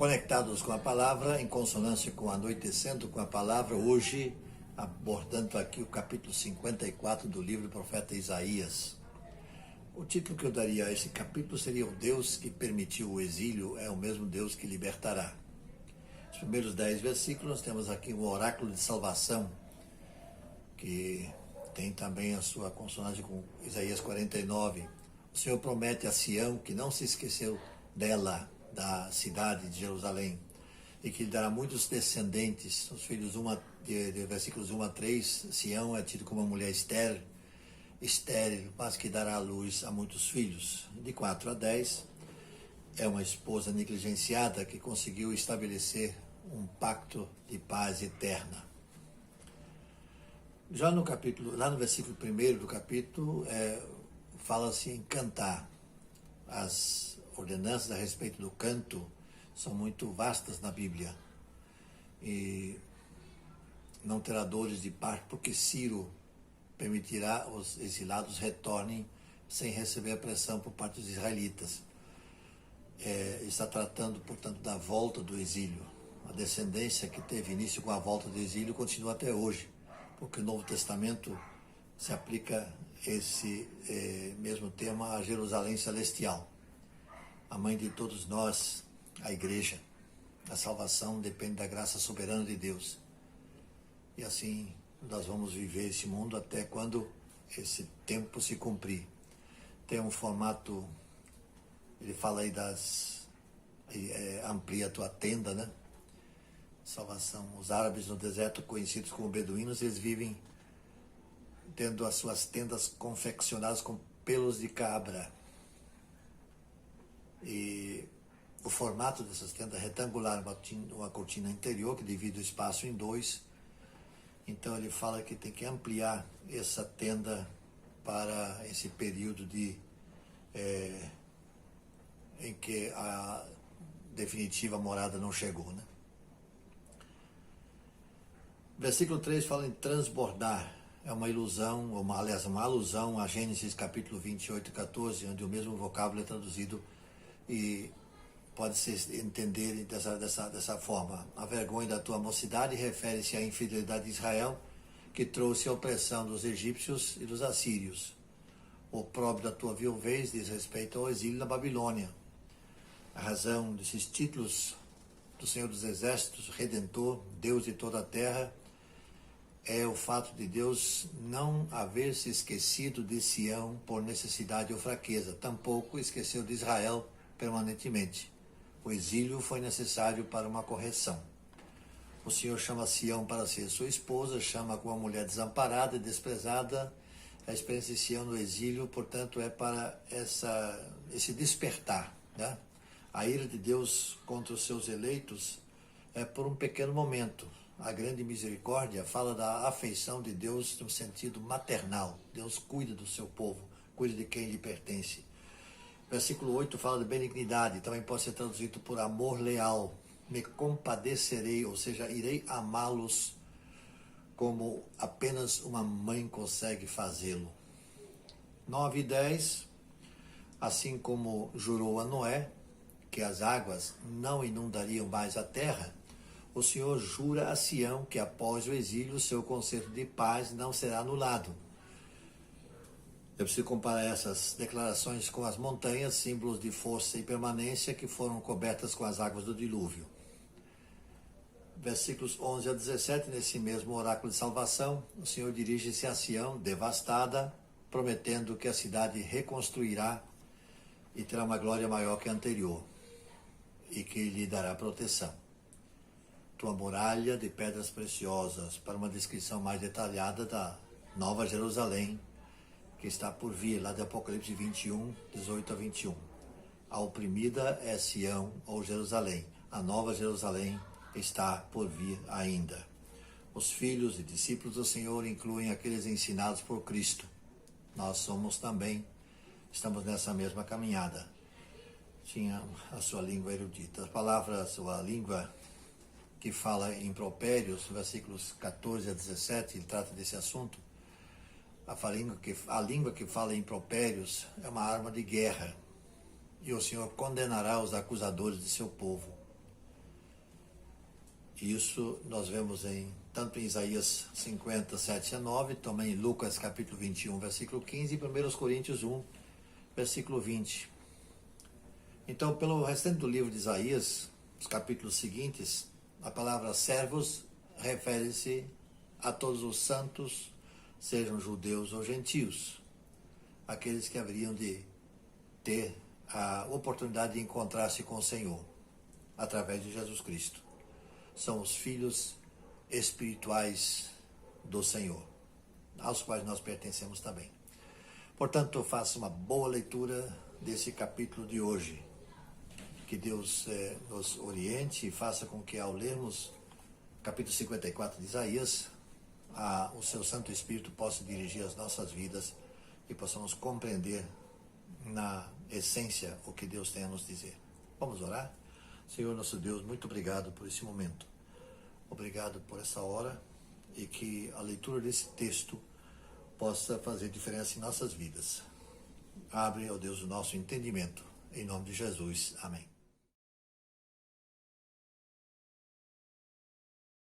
Conectados com a palavra, em consonância com Anoitecendo com a palavra, hoje abordando aqui o capítulo 54 do livro do profeta Isaías. O título que eu daria a esse capítulo seria: O Deus que permitiu o exílio é o mesmo Deus que libertará. Os primeiros 10 versículos, nós temos aqui um oráculo de salvação, que tem também a sua consonância com Isaías 49. O Senhor promete a Sião que não se esqueceu dela, da cidade de Jerusalém, e que lhe dará muitos descendentes. Os filhos de versículos 1 a 3, Sião é tido como uma mulher estéril, mas que dará à luz a muitos filhos. De 4 a 10, é uma esposa negligenciada que conseguiu estabelecer um pacto de paz eterna. Já no capítulo, lá no versículo 1 do capítulo, fala-se em cantar. As ordenanças a respeito do canto são muito vastas na Bíblia. E não terá dores de parto, porque Ciro permitirá os exilados retornem sem receber a pressão por parte dos israelitas. Está tratando, portanto, da volta do exílio. A descendência que teve início com a volta do exílio continua até hoje, porque o Novo Testamento se aplica esse mesmo tema a Jerusalém Celestial, a mãe de todos nós, a igreja. A salvação depende da graça soberana de Deus. E assim nós vamos viver esse mundo até quando esse tempo se cumprir. Tem um formato, ele fala aí amplia a tua tenda, né? Salvação. Os árabes no deserto, conhecidos como beduínos, eles vivem tendo as suas tendas confeccionadas com pelos de cabra. E o formato dessas tendas é retangular, uma cortina interior que divide o espaço em dois. Então ele fala que tem que ampliar essa tenda para esse período em que a definitiva morada não chegou, né? Versículo 3 fala em transbordar. É uma ilusão, uma alusão a Gênesis capítulo 28 e 14, onde o mesmo vocábulo é traduzido e pode-se entender dessa forma. A vergonha da tua mocidade refere-se à infidelidade de Israel, que trouxe a opressão dos egípcios e dos assírios. O opróbrio da tua viuvez diz respeito ao exílio na Babilônia. A razão desses títulos do Senhor dos Exércitos, Redentor, Deus de toda a terra, é o fato de Deus não haver se esquecido de Sião por necessidade ou fraqueza, tampouco esqueceu de Israel permanentemente. O exílio foi necessário para uma correção. O Senhor chama Sião para ser sua esposa, chama como uma mulher desamparada e desprezada. A experiência de Sião no exílio, portanto, é para esse despertar, né? A ira de Deus contra os seus eleitos é por um pequeno momento. A grande misericórdia fala da afeição de Deus no sentido maternal. Deus cuida do seu povo, cuida de quem lhe pertence. Versículo 8 fala de benignidade, também pode ser traduzido por amor leal. Me compadecerei, ou seja, irei amá-los como apenas uma mãe consegue fazê-lo. 9 e 10, assim como jurou a Noé que as águas não inundariam mais a terra, o Senhor jura a Sião que após o exílio, seu concerto de paz não será anulado. Eu preciso comparar essas declarações com as montanhas, símbolos de força e permanência que foram cobertas com as águas do dilúvio. Versículos 11 a 17, nesse mesmo oráculo de salvação, o Senhor dirige-se a Sião, devastada, prometendo que a cidade reconstruirá e terá uma glória maior que a anterior, e que lhe dará proteção. Tua muralha de pedras preciosas, para uma descrição mais detalhada da Nova Jerusalém, que está por vir, lá de Apocalipse 21, 18 a 21. A oprimida é Sião ou Jerusalém. A Nova Jerusalém está por vir ainda. Os filhos e discípulos do Senhor incluem aqueles ensinados por Cristo. Nós somos também, estamos nessa mesma caminhada. Tinha a sua língua erudita. As palavras, ou a língua que fala em impropérios, versículos 14 a 17, ele trata desse assunto. A língua que fala em impropérios é uma arma de guerra, e o Senhor condenará os acusadores de seu povo. Isso nós vemos tanto em Isaías 50, 7 a 9, também em Lucas capítulo 21, versículo 15, e 1 Coríntios 1, versículo 20. Então, pelo restante do livro de Isaías, os capítulos seguintes, a palavra servos refere-se a todos os santos, sejam judeus ou gentios, aqueles que haveriam de ter a oportunidade de encontrar-se com o Senhor, através de Jesus Cristo. São os filhos espirituais do Senhor, aos quais nós pertencemos também. Portanto, faça uma boa leitura desse capítulo de hoje. Que Deus nos oriente e faça com que, ao lermos capítulo 54 de Isaías, o seu Santo Espírito possa dirigir as nossas vidas e possamos compreender na essência o que Deus tem a nos dizer. Vamos orar? Senhor nosso Deus, muito obrigado por esse momento. Obrigado por essa hora e que a leitura desse texto possa fazer diferença em nossas vidas. Abre, ó Deus, o nosso entendimento. Em nome de Jesus. Amém.